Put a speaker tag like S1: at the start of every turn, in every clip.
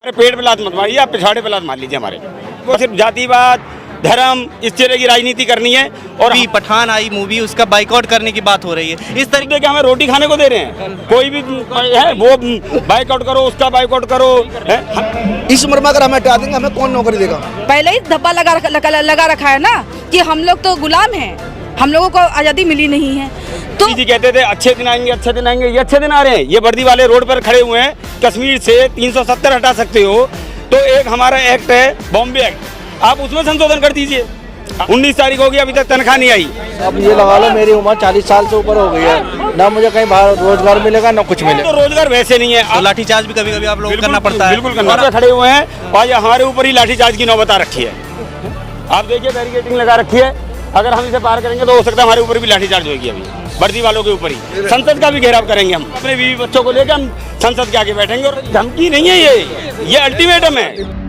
S1: पेट पे लात मत मारिए, आप पिछाड़े पे लात मार लीजिए हमारे। वो सिर्फ जातिवाद, धर्म, इस तरह की राजनीति करनी है। और
S2: अभी पठान आई मूवी, उसका बाइकआउट करने की बात हो रही है। इस तरीके
S1: के हमें रोटी खाने को दे रहे हैं, कोई भी है वो बाइकआउट करो, उसका बाइकआउट करो।
S3: इस उम्र में अगर हमें हटा देंगे, हमें कौन नौकरी देगा?
S4: पहले ही धब्बा लगा रखा है ना कि हम लोग तो गुलाम हैं, हम लोगों को आज़ादी मिली नहीं है। तो
S1: जी कहते थे अच्छे दिन आएंगे, अच्छे दिन आएंगे, ये अच्छे दिन आ रहे हैं। ये वर्दी वाले रोड पर खड़े हुए हैं, कश्मीर से 370 हटा सकते हो तो एक हमारा एक्ट है बॉम्बे एक्ट, आप उसमें संशोधन कर दीजिए। 19 तारीख होगी, अभी तक तनख्वाह नहीं आई।
S3: अब ये लगा लो मेरी उम्र 40 साल से ऊपर हो गई है, ना मुझे कहीं बाहर रोजगार मिलेगा ना कुछ मिलेगा।
S1: तो रोजगार वैसे नहीं है,
S2: तो लाठीचार्ज भी कभी कभी आप लोगों को करना पड़ता है।
S1: बिल्कुल करना। खड़े हुए हैं और हमारे ऊपर ही लाठीचार्ज की नौबत आ रखी है। आप देखिए बैरिकेडिंग लगा रखी है, अगर हम इसे पार करेंगे तो हो सकता है हमारे ऊपर भी लाठीचार्ज होगी। अभी वर्दी वालों के ऊपर ही संसद का भी घेराव करेंगे हम। अपने बीवी बच्चों को लेकर हम संसद के आगे बैठेंगे। और धमकी नहीं है, ये अल्टीमेटम है।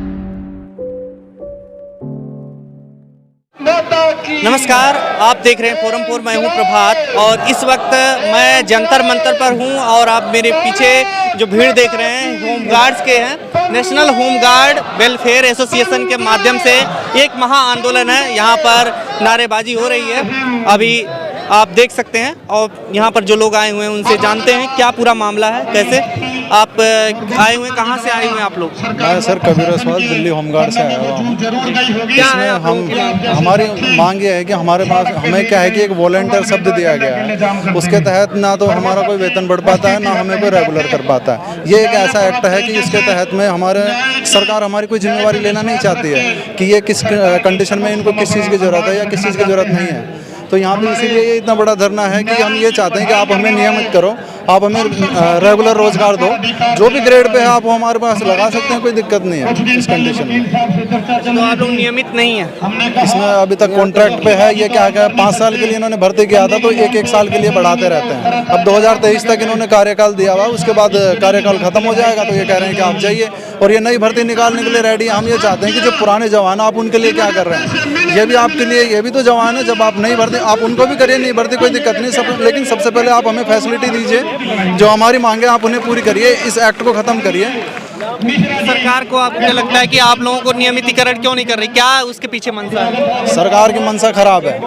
S2: नमस्कार, आप देख रहे हैं फोरम 4, मैं हूं प्रभात और इस वक्त मैं जंतर मंतर पर हूं और आप मेरे पीछे जो भीड़ देख रहे हैं होम गार्ड्स के हैं। National home guard welfare association के माध्यम से एक महा आंदोलन है, यहाँ पर नारेबाजी हो रही है। अभी आप देख सकते हैं और यहाँ पर जो लोग आए हुए हैं उनसे जानते हैं क्या पूरा मामला है। कैसे आप आए हुए, कहाँ से आए हुए हैं आप लोग?
S5: मैं सर कबीर असवाल दिल्ली होमगार्ड से आया हुआ हूँ। इसमें हमारी मांग ये है कि हमारे पास हमें क्या है कि एक वॉलंटियर शब्द दिया गया है, उसके तहत ना तो हमारा कोई वेतन बढ़ पाता है, ना हमें कोई रेगुलर कर पाता है। ये एक ऐसा एक्ट है कि इसके तहत में हमारे सरकार हमारी कोई जिम्मेवारी लेना नहीं चाहती है कि ये किस कंडीशन में इनको किस चीज़ की ज़रूरत है या किस चीज़ की ज़रूरत नहीं है। तो यहाँ पे इसीलिए ये इतना बड़ा धरना है कि हम ये चाहते हैं कि आप हमें नियमित करो, आप हमें रेगुलर रोजगार दो, जो भी ग्रेड पे है आप वो हमारे पास लगा सकते हैं, कोई दिक्कत नहीं है इस कंडीशन में।
S2: तो आप लोग नियमित नहीं है
S5: इसमें, अभी तक कॉन्ट्रैक्ट पे है। ये क्या है 5 साल के लिए इन्होंने भर्ती किया था, तो एक साल के लिए बढ़ाते रहते हैं। अब 2023 तक इन्होंने कार्यकाल दिया हुआ, उसके बाद कार्यकाल खत्म हो जाएगा, तो ये कह रहे हैं कि आप जाइए और ये नई भर्ती निकालने के लिए रेडी है। हम ये चाहते हैं कि जो पुराने जवान आप उनके लिए क्या कर रहे हैं, ये भी आपके लिए, ये भी तो जवान है। जब आप नई भर्ती, आप उनको भी करिए, नई भर्ती कोई दिक्कत नहीं, लेकिन सबसे पहले आप हमें फैसिलिटी दीजिए, जो हमारी मांगे आप उन्हें पूरी करिए, इस एक्ट को खत्म करिए।
S2: सरकार को आपको लगता है कि आप लोगों को नियमितीकरण क्यों नहीं कर रही? क्या उसके पीछे मंशा है?
S5: सरकार की मंशा खराब है,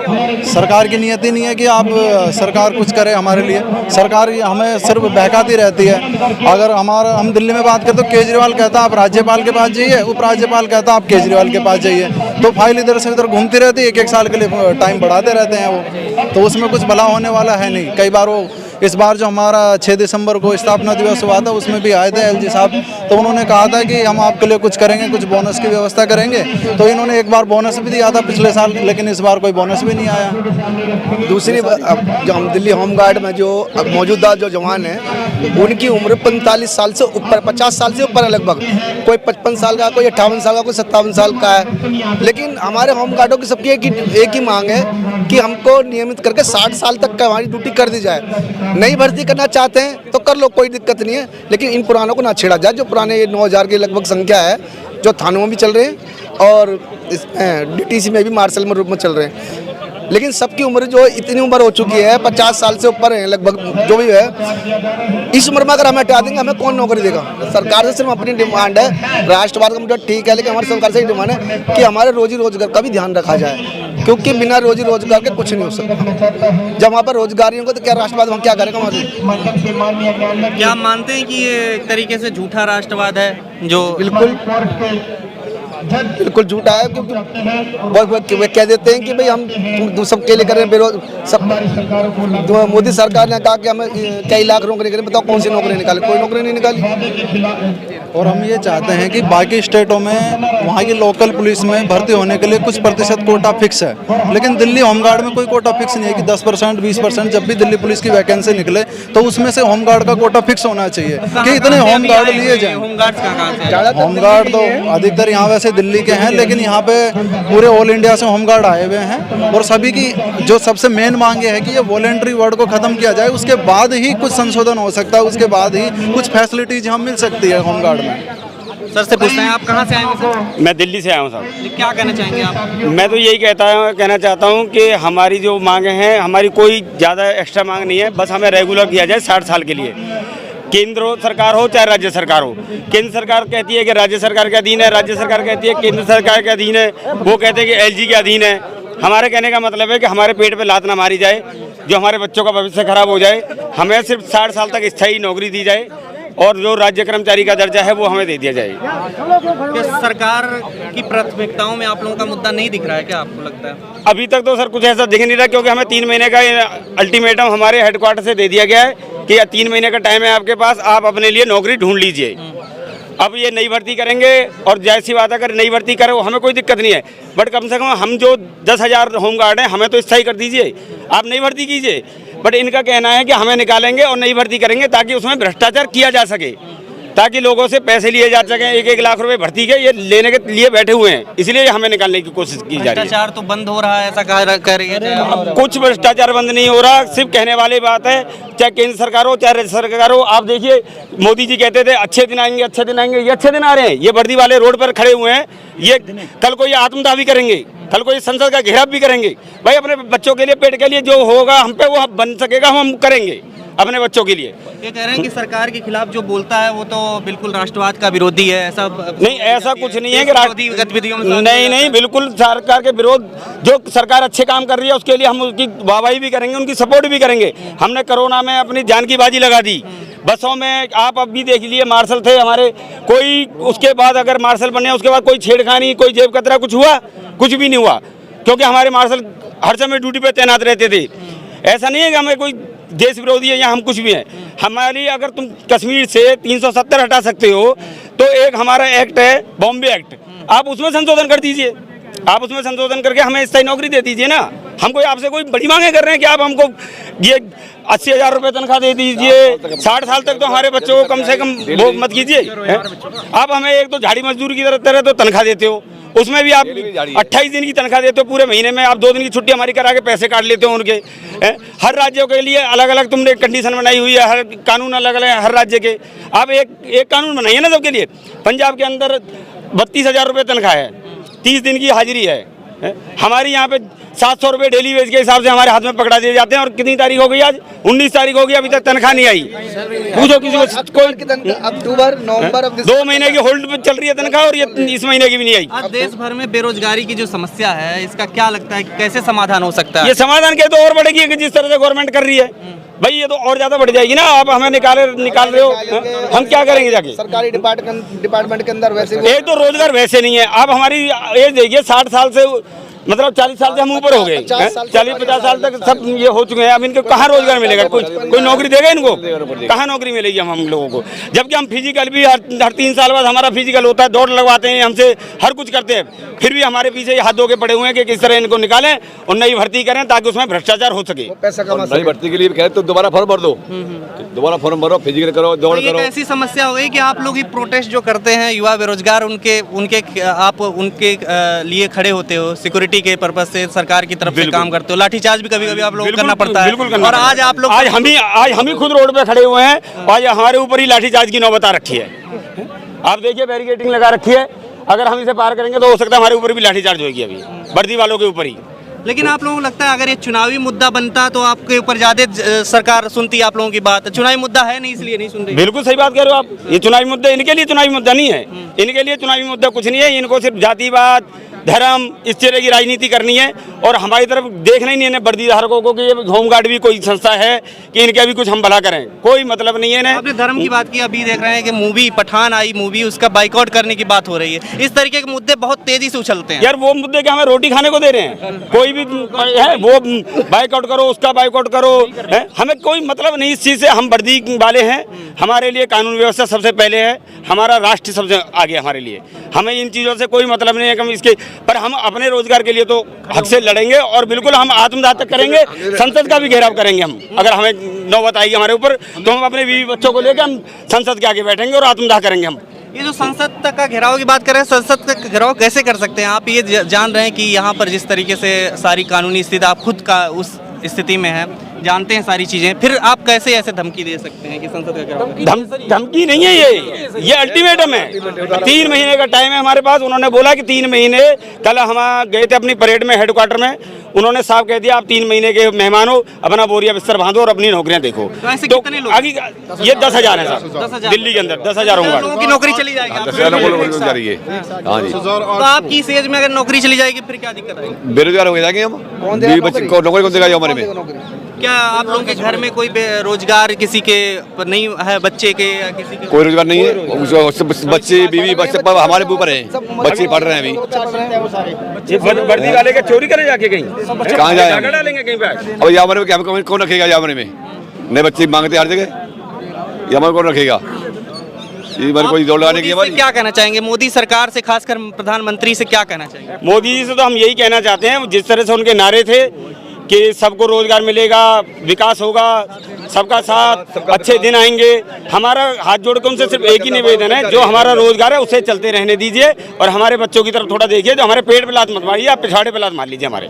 S5: सरकार की नीयत ही नहीं है कि आप सरकार कुछ करे हमारे लिए। सरकार हमें सिर्फ बहकाती रहती है। अगर हम दिल्ली में बात करें तो केजरीवाल कहता आप राज्यपाल के पास जाइए, उपराज्यपाल कहता आप केजरीवाल के पास जाइए, तो फाइल इधर से उधर घूमती रहती है। एक साल के लिए टाइम बढ़ाते रहते हैं वो, तो उसमें कुछ भला होने वाला है नहीं। कई बार वो इस बार जो हमारा 6 दिसंबर को स्थापना दिवस हुआ था उसमें भी आए थे एलजी साहब, तो उन्होंने कहा था कि हम आपके लिए कुछ करेंगे, कुछ बोनस की व्यवस्था करेंगे। तो इन्होंने एक बार बोनस भी दिया था पिछले साल, लेकिन इस बार कोई बोनस भी नहीं आया।
S3: दूसरी अब जो हम दिल्ली होमगार्ड में जो मौजूदा जो जवान हैं, उनकी उम्र 45 साल से ऊपर, 50 साल से ऊपर है लगभग। कोई 55 साल का, कोई 58 साल का, कोई 57 साल का है। लेकिन हमारे होमगार्डों की सबकी एक ही मांग है कि हमको नियमित करके 60 साल तक का हमारी ड्यूटी कर दी जाए। नई भर्ती करना चाहते हैं तो कर लो, कोई दिक्कत नहीं है, लेकिन इन पुरानों को ना छेड़ा जाए। जो पुराने 9000 की लगभग संख्या है, जो थानों में भी चल रहे हैं और डीटीसी में भी मार्शल में रूप में चल रहे हैं। लेकिन सबकी उम्र जो इतनी उम्र हो चुकी है, 50 साल से ऊपर है लगभग जो भी है, इस उम्र में अगर हमें हटा देंगे, हमें कौन नौकरी देगा? सरकार से सिर्फ अपनी डिमांड है, राष्ट्रवाद का मुद्दा ठीक है, लेकिन हमारी सरकार से डिमांड है कि हमारे रोजी रोजगार का भी ध्यान रखा जाए, क्योंकि बिना रोजी रोजगार के कुछ नहीं हो सकता। जब वहाँ पर रोजगार नहीं होगा तो क्या राष्ट्रवाद हम क्या करेंगे? हमारे
S2: क्या मानते हैं कि ये एक तरीके से झूठा राष्ट्रवाद है? जो
S3: बिल्कुल झूठा है, क्योंकि वो कह देते हैं कि भाई हम सबके लिए कर रहे हैं। सब मोदी सरकार ने कहा कि हमें कई लाख नौकरी करें, बताओ कौन सी नौकरी निकाले? कोई नौकरी नहीं निकाली।
S5: और हम ये चाहते हैं कि बाकी स्टेटों में वहाँ की लोकल पुलिस में भर्ती होने के लिए कुछ प्रतिशत कोटा फिक्स है, लेकिन दिल्ली होमगार्ड में कोई कोटा फिक्स नहीं है कि 10%, 20%। जब भी दिल्ली पुलिस की वैकेंसी निकले तो उसमें से होमगार्ड का कोटा फिक्स होना चाहिए कि इतने होमगार्ड लिए जाएं। होमगार्ड तो अधिकतर यहाँ वैसे दिल्ली के हैं, लेकिन यहाँ पे पूरे ऑल इंडिया से होमगार्ड आए हुए हैं। और सभी की जो सबसे मेन मांग है कि ये वॉलंटरी वर्ड को खत्म किया जाए, उसके बाद ही कुछ संशोधन हो सकता है, उसके बाद ही कुछ फैसिलिटीज हम मिल सकती है होमगार्ड में।
S2: सर से पूछते हैं, आप कहाँ से आए हैं सर?
S1: मैं दिल्ली से आया हूँ साहब।
S2: क्या कहना चाहेंगे आप?
S1: मैं तो यही कहना चाहता हूँ कि हमारी जो मांगे हैं, हमारी कोई ज़्यादा एक्स्ट्रा मांग नहीं है, बस हमें रेगुलर किया जाए 60 साल के लिए। केंद्र सरकार हो चाहे राज्य सरकार हो। केंद्र सरकार कहती है कि राज्य सरकार के अधीन है, राज्य सरकार कहती है केंद्र सरकार के अधीन है, वो कहते हैं कि एलजी के अधीन है। हमारे कहने का मतलब है कि हमारे पेट पे लात ना मारी जाए, जो हमारे बच्चों का भविष्य खराब हो जाए। हमें सिर्फ 60 साल तक स्थायी नौकरी दी जाए और जो राज्य कर्मचारी का दर्जा है वो हमें दे दिया जाए।
S2: क्या सरकार की प्राथमिकताओं में आप लोगों का मुद्दा नहीं दिख रहा है, क्या आपको लगता है?
S1: अभी तक तो सर कुछ ऐसा दिख नहीं रहा, क्योंकि हमें 3 महीने का अल्टीमेटम हमारे हेडक्वार्टर से दे दिया गया है कि 3 महीने का टाइम है आपके पास, आप अपने लिए नौकरी ढूंढ लीजिए। अब ये नई भर्ती करेंगे और जैसी बात अगर नई भर्ती करें वो हमें कोई दिक्कत नहीं है, बट कम से कम हम जो 10,000 होमगार्ड हैं हमें तो स्थायी कर दीजिए, आप नई भर्ती कीजिए। बट इनका कहना है कि हमें निकालेंगे और नई भर्ती करेंगे ताकि उसमें भ्रष्टाचार किया जा सके, ताकि लोगों से पैसे लिए जा सकें। 1-1 लाख रुपए भर्ती के ये लेने के लिए बैठे हुए हैं, इसलिए हमें निकालने की कोशिश की जा रही है।
S2: भ्रष्टाचार तो बंद हो रहा है ऐसा कह रही है।
S1: अब कुछ भ्रष्टाचार बंद नहीं हो रहा, सिर्फ कहने वाली बात है। चाहे केंद्र सरकार हो चाहे राज्य सरकार हो, आप देखिए मोदी जी कहते थे अच्छे दिन आएंगे, अच्छे दिन आएंगे, ये अच्छे दिन आ रहे हैं। ये वर्दी वाले रोड पर खड़े हुए हैं, ये कल को ये आत्मदाह भी करेंगे, कल को ये संसद का घेराव भी करेंगे। भाई अपने बच्चों के लिए, पेट के लिए जो होगा हम पे वो बन सकेगा, हम करेंगे अपने बच्चों के लिए।
S2: ये कह रहे हैं कि सरकार के खिलाफ जो बोलता है वो तो बिल्कुल राष्ट्रवाद का विरोधी है, ऐसा
S1: नहीं, ऐसा कुछ नहीं है कि
S2: विरोधी गतिविधियों में
S1: नहीं, बिल्कुल सरकार के विरोध, जो सरकार अच्छे काम कर रही है उसके लिए हम उसकी वाहवाही भी करेंगे, उनकी सपोर्ट भी करेंगे। हमने कोरोना में अपनी जान की बाजी लगा दी। बसों में आप अब भी देख लीजिए, मार्शल थे हमारे, कोई उसके बाद अगर मार्शल बने उसके बाद कोई छेड़खानी, कोई जेब कतरा कुछ हुआ? कुछ भी नहीं हुआ, क्योंकि हमारे मार्शल हर समय ड्यूटी पे तैनात रहते थे। ऐसा नहीं है कि हमें कोई देश विरोधी है या हम कुछ भी हैं। हमारी अगर तुम कश्मीर से 370 हटा सकते हो तो एक हमारा एक्ट है बॉम्बे एक्ट, आप उसमें संशोधन कर दीजिए, आप उसमें संशोधन करके हमें स्थायी नौकरी दे दीजिए ना। हम कोई आपसे कोई बड़ी मांगे कर रहे हैं कि आप हमको ये 80,000 रुपये तनख्वाह दे दीजिए, 60 साल तक तो हमारे बच्चों को कम से कम वो मत कीजिए। आप हमें एक तो झाड़ी मजदूर की तरह तो तनख्वाह देते हो, उसमें भी आप 28 दिन की तनख्वाह देते हो, पूरे महीने में आप 2 दिन की छुट्टी हमारी करा के पैसे काट लेते हो उनके। हर राज्यों के लिए अलग अलग तुमने कंडीशन बनाई हुई है, हर कानून अलग अलग है हर राज्य के। आप एक कानून बनाइए ना सबके लिए। पंजाब के अंदर 32,000 रुपये तनख्वाह है, 30 दिन की हाजिरी है। हमारी यहाँ पे 700 रुपये डेली वेज के हिसाब से हमारे हाथ में पकड़ा दिए जाते हैं। और कितनी तारीख हो गई आज? 19 तारीख हो गई, अभी तक तनख्वाह नहीं आई। पूछो किसी को, कोई
S3: अक्टूबर नवंबर
S1: 2 महीने की होल्ड पे चल रही है तनख्वाह और ये इस महीने की भी नहीं आई।
S2: आज देश भर में बेरोजगारी की जो समस्या है, इसका क्या लगता है कि कैसे समाधान हो सकता है?
S1: ये समाधान क्या तो और बढ़ेगी कि जिस तरह से गवर्नमेंट कर रही है, भाई ये तो और ज्यादा बढ़ जाएगी ना। आप हमें निकाल रहे हो, हम क्या करेंगे जाके?
S3: सरकारी डिपार्टमेंट के अंदर वैसे
S1: एक तो रोजगार वैसे नहीं है। आप हमारी एज देखिए, 60 साल से मतलब 40 साल से हम ऊपर हो गए, 40-50 साल तक सब ये हो चुके हैं। अब इनको कहाँ रोजगार मिलेगा? कोई नौकरी देगा इनको? कहाँ नौकरी मिलेगी हम लोगों को? जबकि हम फिजिकल भी हर 3 साल बाद हमारा फिजिकल होता है, दौड़ लगवाते हैं, हमसे हर कुछ करते हैं, फिर भी हमारे पीछे हाथ धो के पड़े हुए हैं कि किस तरह इनको निकालें और नई भर्ती करें ताकि उसमें भ्रष्टाचार हो सके।
S3: पैसा कमा
S6: नई भर्ती के लिए कहे तो दोबारा फॉर्म भर दो, दोबारा फॉर्म भरो, फिजिकल करो, दौड़ करो।
S2: ऐसी समस्या हो गई कि आप लोग ये प्रोटेस्ट जो करते हैं, युवा बेरोजगार, आप उनके लिए खड़े होते हो, सिक्योरिटी के पर्पज से सरकार की तरफ से काम करते हो, लाठीचार्ज भी कभी कभी आप लोग करना पड़ता है।
S1: बिल्कुल करना।
S2: और आज आप लोग
S1: आज हम ही खुद रोड पे खड़े हुए हैं और हमारे ऊपर ही लाठीचार्ज की नौबत आ रखी है। आप देखिए बैरिकेडिंग लगा रखी है, अगर हम इसे पार करेंगे तो हो सकता है हमारे ऊपर भी लाठीचार्ज होगी, अभी वर्दी वालों के ऊपर ही।
S2: लेकिन आप लोगों को लगता है अगर ये चुनावी मुद्दा बनता तो आपके ऊपर ज्यादा सरकार सुनती आप लोगों की बात? चुनावी मुद्दा है नहीं, इसलिए नहीं सुन रही।
S1: बिल्कुल सही बात कह रहे हो आप। ये चुनावी मुद्दा इनके लिए चुनावी मुद्दा नहीं है, इनके लिए चुनावी मुद्दा कुछ नहीं है। इनको सिर्फ जातिवाद, धर्म, इस तरह की राजनीति करनी है और हमारी तरफ देखना ही नहीं है वर्दी धारकों को कि ये होमगार्ड भी कोई संस्था है कि इनका भी कुछ हम भला करें। कोई मतलब नहीं है।
S2: आपने धर्म की बात की, अभी देख रहे हैं कि मूवी पठान आई, मूवी उसका बाइकआउट करने की बात हो रही है। इस तरीके के मुद्दे बहुत तेजी से उछलते हैं।
S1: यार वो मुद्दे क्या हमें रोटी खाने को दे रहे हैं? कोई भी है वो बाइकआउट करो, उसका बाइकआउट करो, हमें कोई मतलब नहीं इस चीज़ से। हम वर्दी वाले हैं, हमारे लिए कानून व्यवस्था सबसे पहले है, हमारा राष्ट्र सबसे आगे हमारे लिए। हमें इन चीज़ों से कोई मतलब नहीं है कि हम इसके, पर हम अपने रोजगार के लिए तो हक से लड़ेंगे और बिल्कुल हम आत्मदाह तक करेंगे, संसद का भी घेराव करेंगे हम। अगर हमें नौबत आएगी हमारे ऊपर तो हम अपने बीवी बच्चों को लेकर हम संसद के आगे बैठेंगे और आत्मदाह करेंगे हम।
S2: ये जो संसद तक का घेराव की बात कर रहे हैं, संसद का घेराव कैसे कर सकते हैं आप? ये जान रहे हैं कि यहाँ पर जिस तरीके से सारी कानूनी स्थिति आप खुद का उस स्थिति में है, जानते हैं सारी चीजें, फिर आप कैसे ऐसे धमकी दे सकते हैं कि संसद का घेराव करें?
S1: धमकी नहीं है ये अल्टीमेटम है। 3 महीने का टाइम है हमारे पास। उन्होंने बोला कि 3 महीने, कल हम गए थे अपनी परेड में, हेडक्वार्टर में, उन्होंने साफ कह दिया आप 3 महीने के मेहमान हो, अपना बोरिया बिस्तर बांधो और अपनी नौकरियां देखो।
S2: तो ऐसे
S1: तो
S2: कितने लोग?
S1: आगे ये 10,000 है सर,
S2: 10,000
S1: दिल्ली के अंदर 10,000 होंगे।
S2: लोगों की नौकरी चली जाएगी आप-
S6: 10,000 लोगों को रोजगार है। हाँ जी,
S2: तो आपकी इस एज में अगर नौकरी चली जाएगी फिर क्या दिक्कत आएगी?
S6: बेरोजगार हो जाएंगे हम। बीवी बच्चे को नौकरी कौन देगा ये हमारे में?
S2: क्या आप लोगों के घर में कोई रोजगार किसी के नहीं है, बच्चे के या किसी के?
S6: कोई रोजगार नहीं है। बच्चे बीवी बच्चे हमारे ऊपर है, बच्चे पढ़ रहे हैं अभी।
S1: ये वर्दी वाले के चोरी करे जाके कहीं,
S6: कहाँ जाए?
S1: जाकर डालेंगे कहीं पे।
S6: अब ये हमारे में क्या कौन रखेगा? ये हमारे में नए बच्चे मांगते हर जगह, ये हमारे कौन रखेगा? ये हमारे कोई दौड़ लगाने की
S2: मोदी से क्या कहना चाहेंगे? मोदी सरकार से, खासकर प्रधानमंत्री से क्या कहना चाहेंगे?
S1: मोदी जी से तो हम यही कहना चाहते हैं, जिस तरह से उनके नारे थे कि सबको रोजगार मिलेगा, विकास होगा, सबका साथ, अच्छे दिन आएंगे। हमारा हाथ जोड़ के उनसे सिर्फ एक ही निवेदन है, जो हमारा रोजगार है उसे चलते रहने दीजिए और हमारे बच्चों की तरफ थोड़ा देखिए। जो हमारे पेट पे लात मत मारिए, आप पिछाड़े पे लात मार लीजिए हमारे,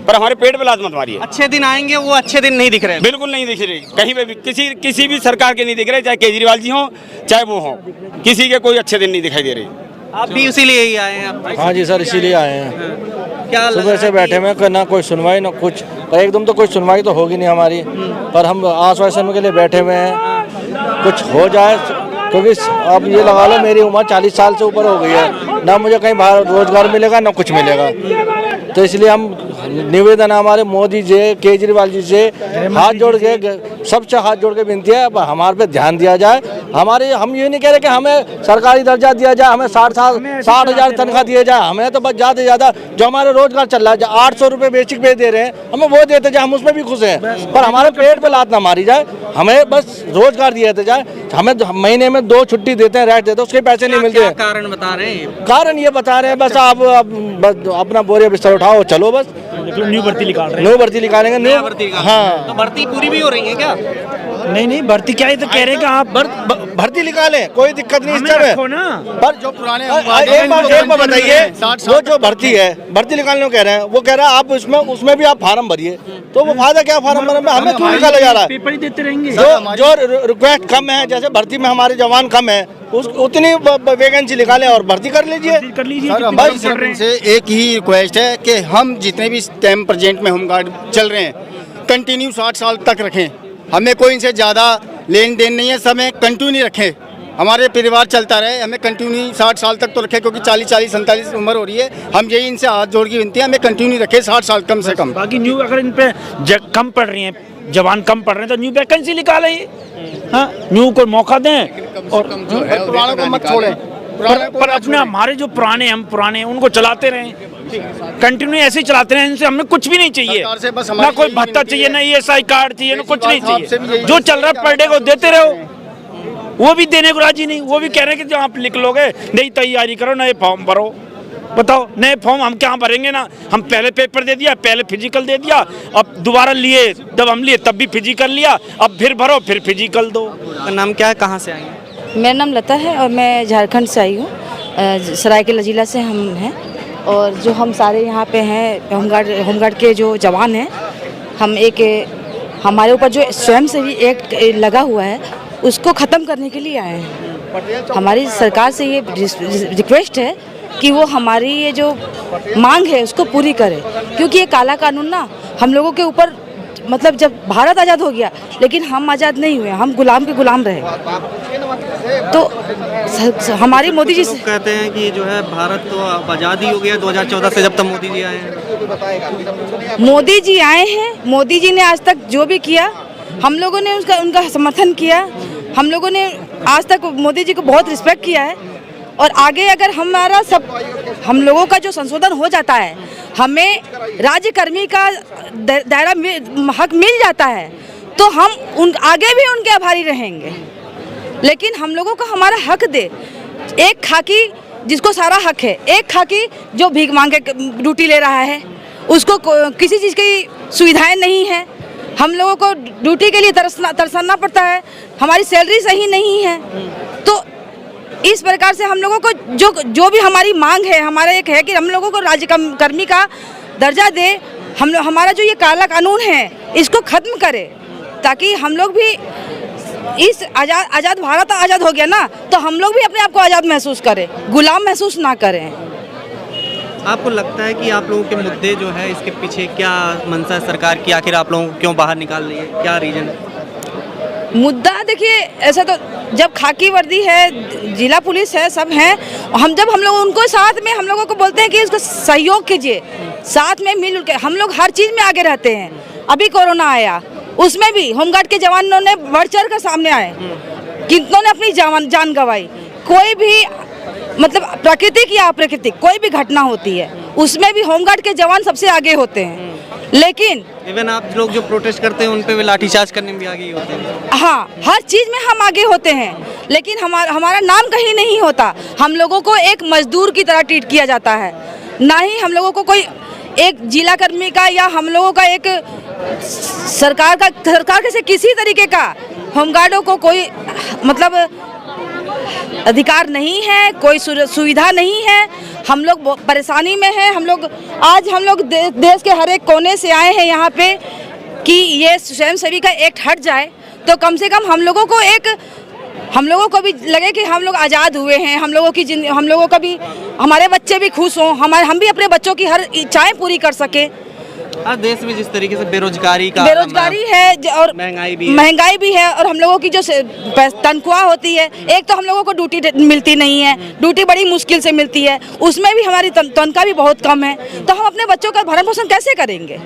S1: पर हमारे पेट पे लात मत मारिए।
S2: अच्छे दिन आएंगे, वो अच्छे दिन नहीं दिख रहे हैं।
S1: बिल्कुल नहीं दिख रहे, कहीं पे भी किसी भी सरकार के नहीं दिख रहे, चाहे केजरीवाल जी हों चाहे वो हों, किसी के कोई अच्छे दिन नहीं दिखाई दे रहे।
S2: आप भी इसीलिए ही आए हैं आप?
S7: हाँ जी सर, इसीलिए आए हैं।
S2: क्या
S7: सुबह से बैठे हुए, ना कोई सुनवाई ना कुछ, और एकदम तो कोई सुनवाई तो होगी नहीं हमारी, पर हम आश्वासन के लिए बैठे हुए हैं कुछ हो जाए, क्योंकि अब ये लगा लो मेरी उम्र 40 साल से ऊपर हो गई है, ना मुझे कहीं बाहर रोजगार मिलेगा ना कुछ मिलेगा। तो इसलिए हम निवेदन है हमारे मोदी जी, केजरीवाल जी से हाथ जोड़ के, सबसे हाथ जोड़ के विनती है हमारे पे ध्यान दिया जाए। हमारे, हम ये नहीं कह रहे कि हमें सरकारी दर्जा दिया जाए, हमें 60,000 तनख्वाह दिया जाए, हमें तो बस ज़्यादा से ज़्यादा जो हमारे रोजगार चल रहा है, 800 रुपये बेसिक पे दे रहे हैं, हमें वो देते जाए, हम उसमें भी खुश हैं, पर हमारे पेट पे लात ना मारी जाए, हमें बस रोजगार दिया जाए। हमें महीने में 2 छुट्टी देते हैं, रेस्ट देते हैं, उसके पैसे नहीं मिलते।
S2: कारण बता रहे हैं?
S7: कारण ये बता रहे हैं बस आप बस अपना बोरिया बिस्तर उठाओ चलो, बस
S8: न्यू भर्ती निकाल रहे हैं।
S7: न्यू भर्ती निकालेंगे, न्यू
S2: भर्ती निकाल-
S7: हाँ।
S2: तो भर्ती पूरी भी हो रही है क्या?
S8: नहीं भर्ती क्या, ये तो कह रहे हैं कि आप
S7: भर्ती निकालें, कोई दिक्कत नहीं
S8: हमें
S7: इसमें।
S8: रखो ना।
S7: पर जो पुराने एक बार बताइए, वो जो भर्ती है, भर्ती निकालने को कह रहे हैं, वो कह रहा है आप उसमें भी आप फार्म भरिए, तो वो फायदा क्या फार्म भरने में? हमें क्यों निकाला जा रहा है?
S8: पेपर ही देते रहेंगे।
S7: जो रिक्वेस्ट कम है, जैसे भर्ती में हमारे जवान कम है, उतनी वैकेंसी निकालें और भर्ती कर लीजिए।
S8: सर,
S7: भाई
S9: से एक ही रिक्वेस्ट है कि हम जितने भी टाइम प्रेजेंट में होमगार्ड चल रहे हैं, कंटिन्यू 60 साल तक रखें। हमें कोई इनसे ज़्यादा लेन देन नहीं है, समय कंटिन्यू रखें, हमारे परिवार चलता रहे, हमें कंटिन्यू 60 साल तक तो रखें, क्योंकि 40, 47 उम्र हो रही है। हम यही इनसे हाथ जोड़ की विनती है, हमें कंटिन्यू रखें 60 साल कम से कम।
S8: बाकी न्यू अगर इन पे कम पड़ रही हैं, जवान कम पड़ रहे हैं, तो न्यू वैकेंसी निकालें। हाँ, न्यू को मौका दें और
S9: पुरानों को मत छोड़ें।
S8: पर अपने हमारे जो पुराने, हम पुराने उनको चलाते रहें, कंटिन्यू ऐसे ही चलाते रहें। इनसे हमें कुछ भी नहीं चाहिए,
S9: सरकार से बस
S8: ना
S9: हमारी
S8: कोई
S9: यही
S8: भत्ता
S9: विनती
S8: चाहिए,
S9: है।
S8: ना ESI कार्ड चाहिए, ना कुछ नहीं
S9: आपसे भी
S8: चाहिए।
S9: यही
S8: जो चल रहा है पर डे को देते रहो, वो भी देने को राजी नहीं। वो भी कह रहे हैं कि जो आप लिख लोगे, नई तैयारी करो, नए फॉर्म भरो। बताओ, नए फॉर्म हम क्या भरेंगे? ना हम पहले पेपर दे दिया, पहले फिजिकल दे दिया, अब दोबारा लिए, जब हम लिए तब भी फिजिकल लिया, अब फिर भरो फिर फिजिकल दो।
S2: आपका नाम क्या है, कहाँ से आएंगे?
S4: मेरा नाम लता है और मैं झारखंड से आई हूँ, सरायकेला जिला से हम हैं। और जो हम सारे यहाँ पे हैं होमगार्ड के जो जवान हैं, हम हमारे ऊपर जो स्वयं सेवी एक्ट लगा हुआ है उसको ख़त्म करने के लिए आए हैं। हमारी सरकार से ये रिक्वेस्ट है कि वो हमारी ये जो मांग है उसको पूरी करे, क्योंकि ये काला कानून ना हम लोगों के ऊपर, मतलब जब भारत आज़ाद हो गया लेकिन हम आज़ाद नहीं हुए, हम गुलाम के गुलाम रहे। तो हमारी मोदी जी
S2: कहते हैं कि जो है भारत तो अब आज़ाद ही हो गया 2014 से, जब तक मोदी जी आए हैं।
S4: मोदी जी आए हैं, मोदी जी ने आज तक जो भी किया हम लोगों ने उनका समर्थन किया, हम लोगों ने आज तक मोदी जी को बहुत रिस्पेक्ट किया है। और आगे अगर हम लोगों का जो संशोधन हो जाता है, हमें राज्यकर्मी का दायरा हक मिल जाता है, तो हम आगे भी उनके आभारी रहेंगे। लेकिन हम लोगों को हमारा हक दे। एक खाकी जिसको सारा हक है, एक खाकी जो भीख मांगे ड्यूटी ले रहा है, उसको किसी चीज़ की सुविधाएं नहीं है, हम लोगों को ड्यूटी के लिए तरसना पड़ता है, हमारी सैलरी सही नहीं है। तो इस प्रकार से हम लोगों को जो भी हमारी मांग है, हमारा एक है कि हम लोगों को राज्यकर्मी का दर्जा दे हमारा जो ये काला कानून है इसको ख़त्म करे, ताकि हम लोग भी इस आज़ाद भारत आज़ाद हो गया ना, तो हम लोग भी अपने आप को आज़ाद महसूस करें, गुलाम महसूस ना करें।
S2: आपको लगता है कि आप लोगों के मुद्दे जो है इसके पीछे क्या मंशा है सरकार की, आखिर आप लोगों को क्यों बाहर निकाल रही है, क्या रीज़न है?
S4: मुद्दा देखिए, ऐसा तो जब खाकी वर्दी है, जिला पुलिस है, सब हैं, हम लोग उनको साथ में हम लोगों को बोलते हैं कि इसको सहयोग कीजिए, साथ में मिलजुल के हम लोग हर चीज़ में आगे रहते हैं। अभी कोरोना आया, उसमें भी होमगार्ड के जवानों ने बढ़ चढ़ कर सामने आए, कितनों ने अपनी जान गंवाई। कोई भी मतलब प्राकृतिक या अप्राकृतिक कोई भी घटना होती है, उसमें भी होमगार्ड के जवान सबसे आगे होते हैं। लेकिन
S2: इवन आप लोग जो प्रोटेस्ट करते हैं उन पे भी लाठीचार्ज करने में भी आगे ही होते हैं।
S4: हाँ, हर चीज़ में हम आगे होते हैं, लेकिन हमारा नाम कहीं नहीं होता। हम लोगों को एक मजदूर की तरह ट्रीट किया जाता है, ना ही हम लोगों को कोई एक जिला कर्मी का या हम लोगों का एक सरकार के से किसी तरीके का होमगार्डों को कोई मतलब अधिकार नहीं है, कोई सुविधा नहीं है। हम लोग परेशानी में हैं। हम लोग देश के हर एक कोने से आए हैं यहाँ पे कि ये स्वयंसेवी का एक्ट हट जाए, तो कम से कम हम लोगों को भी लगे कि हम लोग आज़ाद हुए हैं, हम लोगों का भी, हमारे बच्चे भी खुश हों, हम भी अपने बच्चों की हर इच्छाएं पूरी कर सकें।
S2: आज देश में जिस तरीके से बेरोजगारी
S4: है और महंगाई भी है और हम लोगों की जो तनख्वाह होती है, एक तो हम लोगों को ड्यूटी मिलती नहीं है, ड्यूटी बड़ी मुश्किल से मिलती है, उसमें भी हमारी तनख्वाह भी बहुत कम है, तो हम अपने बच्चों का भरण पोषण कैसे करेंगे?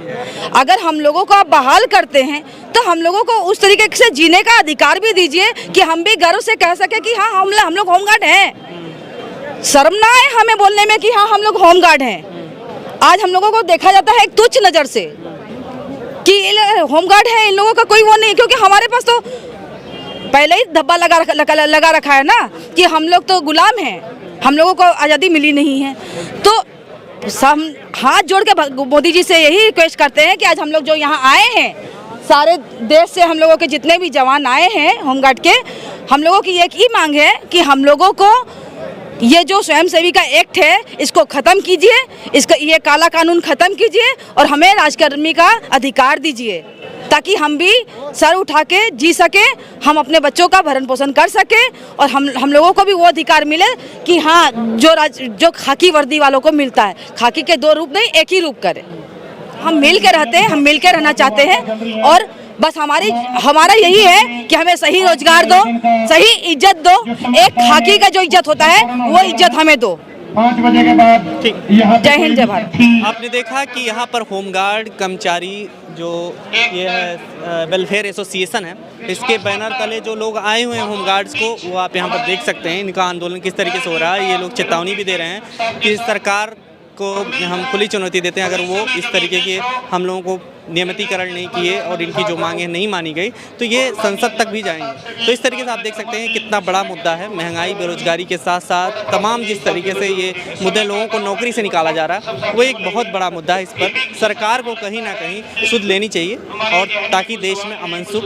S4: अगर हम लोगों को आप बहाल करते हैं तो हम लोगों को उस तरीके से जीने का अधिकार भी दीजिए कि हम भी गर्व से कह सके कि हाँ हम लोग होमगार्ड हैं। शर्म ना आए हमें बोलने में कि हाँ हम लोग होमगार्ड हैं। आज हम लोगों को देखा जाता है एक तुच्छ नज़र से कि होमगार्ड है, इन लोगों का कोई वो नहीं, क्योंकि हमारे पास तो पहले ही धब्बा लगा रखा है ना कि हम लोग तो गुलाम हैं, हम लोगों को आज़ादी मिली नहीं है। तो सब हाथ जोड़ के मोदी जी से यही रिक्वेस्ट करते हैं कि आज हम लोग जो यहाँ आए हैं, सारे देश से हम लोगों के जितने भी जवान आए हैं होमगार्ड के, हम लोगों की एक ही मांग है कि हम लोगों को ये जो स्वयंसेवी का एक्ट है इसको ख़त्म कीजिए, ये काला कानून ख़त्म कीजिए और हमें राजकर्मी का अधिकार दीजिए, ताकि हम भी सर उठा के जी सके, हम अपने बच्चों का भरण पोषण कर सके और हम लोगों को भी वो अधिकार मिले कि हाँ जो खाकी वर्दी वालों को मिलता है, खाकी के दो रूप नहीं एक ही रूप करें। हम मिल के रहते हैं, हम मिल के रहना चाहते हैं और बस हमारा यही है कि हमें सही रोजगार दो, सही इज्जत दो, एक खाकी का जो इज्जत होता है वो इज्जत हमें दो।
S10: 5 बजे के बाद
S2: ठीक,
S4: जय हिंद जय भारत।
S2: आपने देखा कि यहाँ पर होमगार्ड कर्मचारी जो ये है वेलफेयर एसोसिएशन है, इसके बैनर तले जो लोग आए हुए हैं होमगार्ड्स को, वो आप यहाँ पर देख सकते हैं। इनका आंदोलन किस तरीके से हो रहा है, ये लोग चेतावनी भी दे रहे हैं कि सरकार को हम खुली चुनौती देते हैं, अगर वो इस तरीके के हम लोगों को नियमितीकरण नहीं किए और इनकी जो मांगें नहीं मानी गई तो ये संसद तक भी जाएंगे। तो इस तरीके से आप देख सकते हैं कितना बड़ा मुद्दा है। महंगाई, बेरोजगारी के साथ साथ तमाम जिस तरीके से ये मुद्दे लोगों को नौकरी से निकाला जा रहा है, वो एक बहुत बड़ा मुद्दा है। इस पर सरकार को कहीं ना कहीं सुध लेनी चाहिए और ताकि देश में अमन, सुख,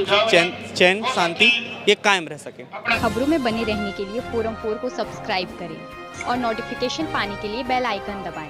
S2: चैन, शांति ये कायम रह सके।
S11: खबरों में बने रहने के लिए फोरम 4 को सब्सक्राइब करें और नोटिफिकेशन पाने के लिए बेल आइकन दबाएं।